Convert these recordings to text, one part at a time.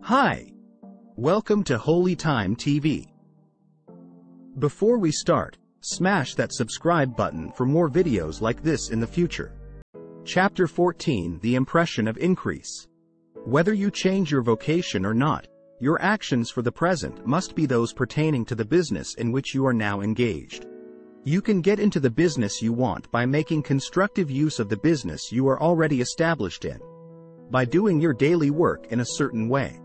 Hi! Welcome to Holy Time TV. Before we start, smash that subscribe button for more videos like this in the future. Chapter 14: The Impression of Increase. Whether you change your vocation or not, your actions for the present must be those pertaining to the business in which you are now engaged. You can get into the business you want by making constructive use of the business you are already established in, by doing your daily work in a certain way.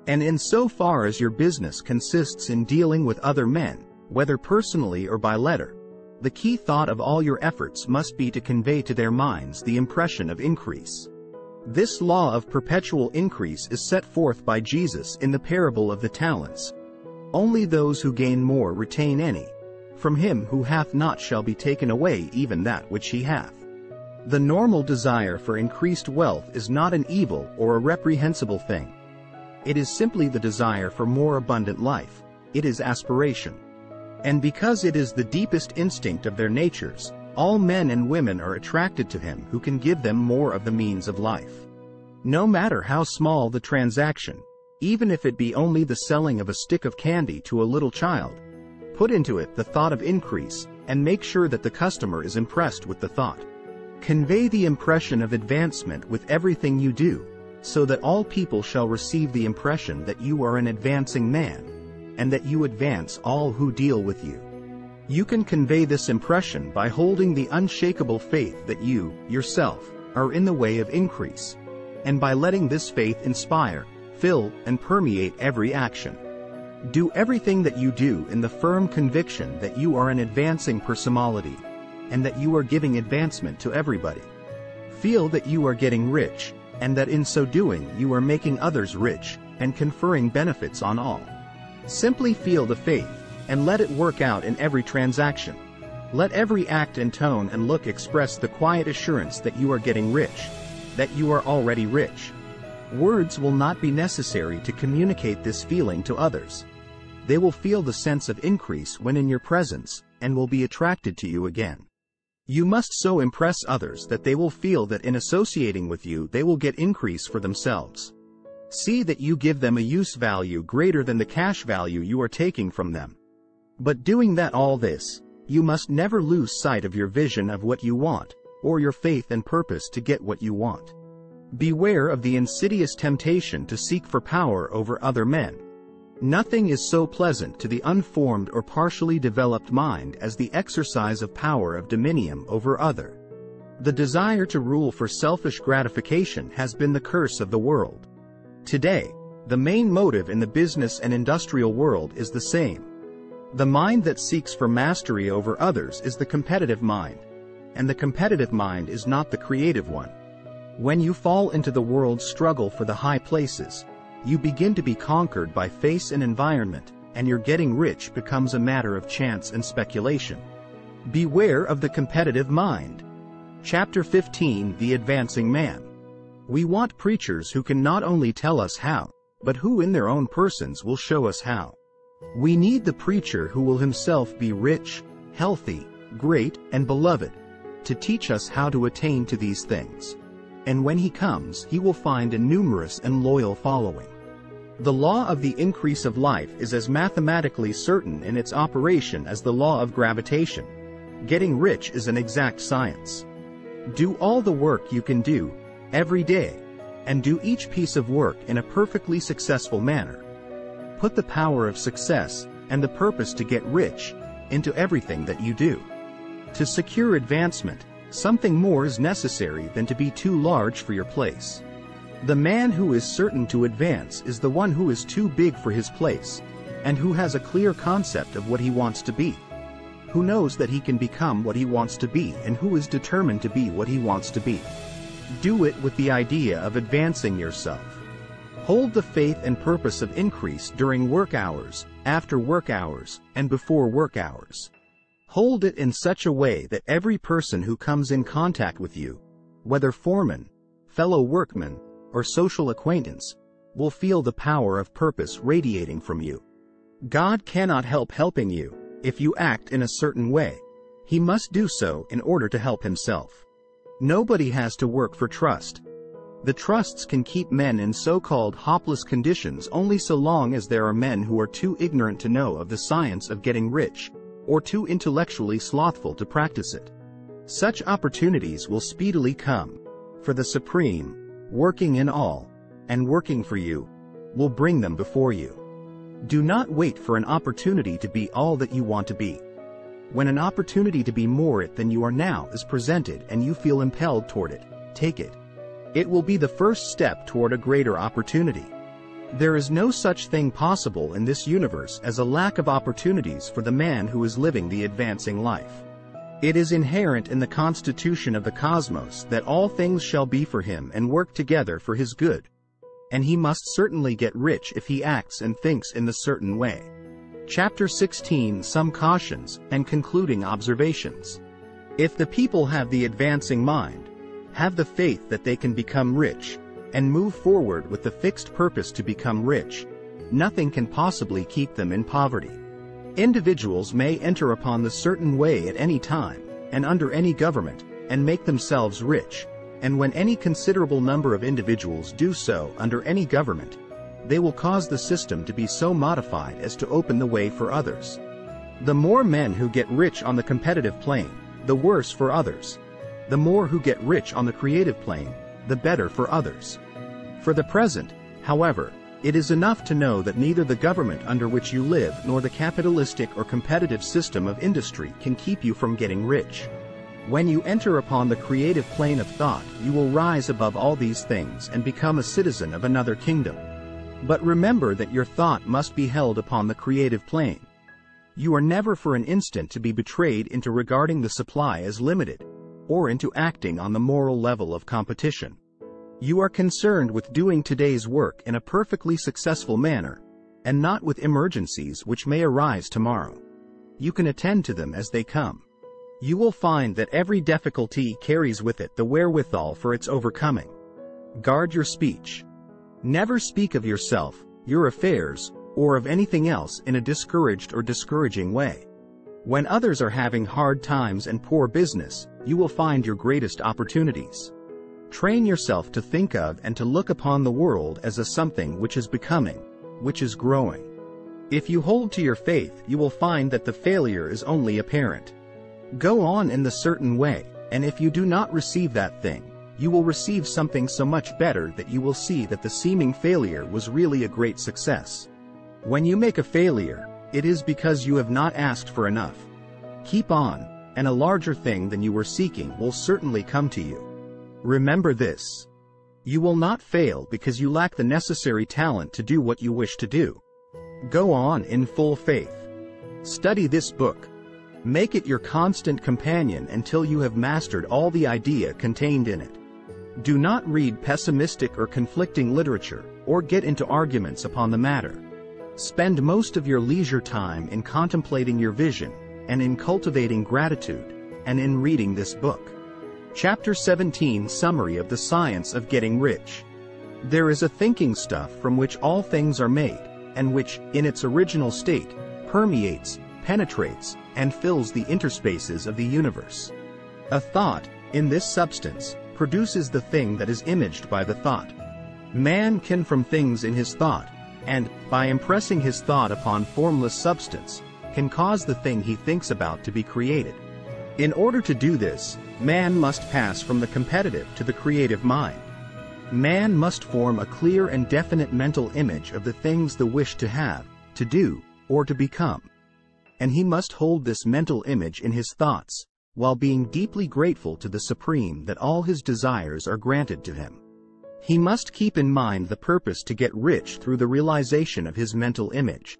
And insofar as your business consists in dealing with other men, whether personally or by letter, the key thought of all your efforts must be to convey to their minds the impression of increase. This law of perpetual increase is set forth by Jesus in the parable of the talents. Only those who gain more retain any. From him who hath not shall be taken away even that which he hath. The normal desire for increased wealth is not an evil or a reprehensible thing. It is simply the desire for more abundant life. It is aspiration. And because it is the deepest instinct of their natures, all men and women are attracted to him who can give them more of the means of life. No matter how small the transaction, even if it be only the selling of a stick of candy to a little child, put into it the thought of increase, and make sure that the customer is impressed with the thought. Convey the impression of advancement with everything you do, so that all people shall receive the impression that you are an advancing man, and that you advance all who deal with you. You can convey this impression by holding the unshakable faith that you, yourself, are in the way of increase, and by letting this faith inspire, fill, and permeate every action. Do everything that you do in the firm conviction that you are an advancing personality, and that you are giving advancement to everybody. Feel that you are getting rich, and that in so doing you are making others rich, and conferring benefits on all. Simply feel the faith, and let it work out in every transaction. Let every act and tone and look express the quiet assurance that you are getting rich, that you are already rich. Words will not be necessary to communicate this feeling to others. They will feel the sense of increase when in your presence, and will be attracted to you again. You must so impress others that they will feel that in associating with you they will get increase for themselves. See that you give them a use value greater than the cash value you are taking from them. But doing all this, you must never lose sight of your vision of what you want, or your faith and purpose to get what you want. Beware of the insidious temptation to seek for power over other men. Nothing is so pleasant to the unformed or partially developed mind as the exercise of power of dominion over other. The desire to rule for selfish gratification has been the curse of the world. Today, the main motive in the business and industrial world is the same. The mind that seeks for mastery over others is the competitive mind, and the competitive mind is not the creative one. When you fall into the world's struggle for the high places, you begin to be conquered by face and environment, and your getting rich becomes a matter of chance and speculation. Beware of the competitive mind. Chapter 15: The Advancing Man. We want preachers who can not only tell us how, but who in their own persons will show us how. We need the preacher who will himself be rich, healthy, great, and beloved, to teach us how to attain to these things. And when he comes, he will find a numerous and loyal following. The law of the increase of life is as mathematically certain in its operation as the law of gravitation. Getting rich is an exact science. Do all the work you can do, every day, and do each piece of work in a perfectly successful manner. Put the power of success, and the purpose to get rich, into everything that you do. To secure advancement, something more is necessary than to be too large for your place. The man who is certain to advance is the one who is too big for his place, and who has a clear concept of what he wants to be, who knows that he can become what he wants to be, and who is determined to be what he wants to be. Do it with the idea of advancing yourself. Hold the faith and purpose of increase during work hours, after work hours, and before work hours. Hold it in such a way that every person who comes in contact with you, whether foreman, fellow workman, or social acquaintance, will feel the power of purpose radiating from you. God cannot help helping you if you act in a certain way. He must do so in order to help himself. Nobody has to work for trust. The trusts can keep men in so-called hopeless conditions only so long as there are men who are too ignorant to know of the science of getting rich, or too intellectually slothful to practice it. Such opportunities will speedily come, for the Supreme, working in all, and working for you, will bring them before you. Do not wait for an opportunity to be all that you want to be. When an opportunity to be more it than you are now is presented and you feel impelled toward it, take it. It will be the first step toward a greater opportunity. There is no such thing possible in this universe as a lack of opportunities for the man who is living the advancing life. It is inherent in the constitution of the cosmos that all things shall be for him and work together for his good. And he must certainly get rich if he acts and thinks in the certain way. Chapter 16 Some Cautions and Concluding Observations. If the people have the advancing mind, have the faith that they can become rich, and move forward with the fixed purpose to become rich, nothing can possibly keep them in poverty. Individuals may enter upon the certain way at any time, and under any government, and make themselves rich, and when any considerable number of individuals do so under any government, they will cause the system to be so modified as to open the way for others. The more men who get rich on the competitive plane, the worse for others. The more who get rich on the creative plane, the better for others. For the present, however, it is enough to know that neither the government under which you live nor the capitalistic or competitive system of industry can keep you from getting rich. When you enter upon the creative plane of thought, you will rise above all these things and become a citizen of another kingdom. But remember that your thought must be held upon the creative plane. You are never for an instant to be betrayed into regarding the supply as limited, or into acting on the moral level of competition. You are concerned with doing today's work in a perfectly successful manner, and not with emergencies which may arise tomorrow. You can attend to them as they come. You will find that every difficulty carries with it the wherewithal for its overcoming. Guard your speech. Never speak of yourself, your affairs, or of anything else in a discouraged or discouraging way. When others are having hard times and poor business, you will find your greatest opportunities. Train yourself to think of and to look upon the world as a something which is becoming, which is growing. If you hold to your faith, you will find that the failure is only apparent. Go on in the certain way, and if you do not receive that thing, you will receive something so much better that you will see that the seeming failure was really a great success. When you make a failure, it is because you have not asked for enough. Keep on, and a larger thing than you were seeking will certainly come to you. Remember this. You will not fail because you lack the necessary talent to do what you wish to do. Go on in full faith. Study this book. Make it your constant companion until you have mastered all the idea contained in it. Do not read pessimistic or conflicting literature, or get into arguments upon the matter. Spend most of your leisure time in contemplating your vision, and in cultivating gratitude, and in reading this book. Chapter 17 Summary of the Science of Getting Rich. There is a thinking stuff from which all things are made, and which, in its original state, permeates, penetrates, and fills the interspaces of the universe. A thought, in this substance, produces the thing that is imaged by the thought. Man can from things in his thought, and, by impressing his thought upon formless substance, can cause the thing he thinks about to be created. In order to do this, man must pass from the competitive to the creative mind. Man must form a clear and definite mental image of the things the wish to have, to do, or to become. And he must hold this mental image in his thoughts, while being deeply grateful to the Supreme that all his desires are granted to him. He must keep in mind the purpose to get rich through the realization of his mental image.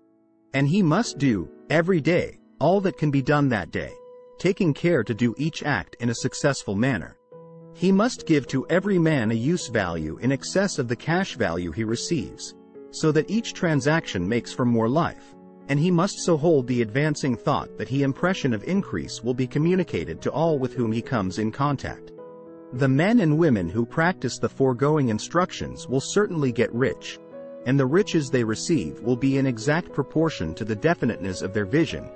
And he must do, every day, all that can be done that day, taking care to do each act in a successful manner. He must give to every man a use value in excess of the cash value he receives, so that each transaction makes for more life, and he must so hold the advancing thought that the impression of increase will be communicated to all with whom he comes in contact. The men and women who practice the foregoing instructions will certainly get rich, and the riches they receive will be in exact proportion to the definiteness of their vision,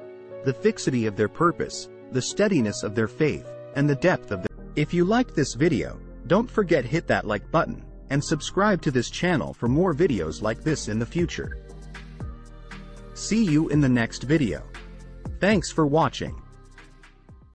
the fixity of their purpose, the steadiness of their faith, and the depth of their... If you liked this video, don't forget hit that like button, and subscribe to this channel for more videos like this in the future. See you in the next video. Thanks for watching.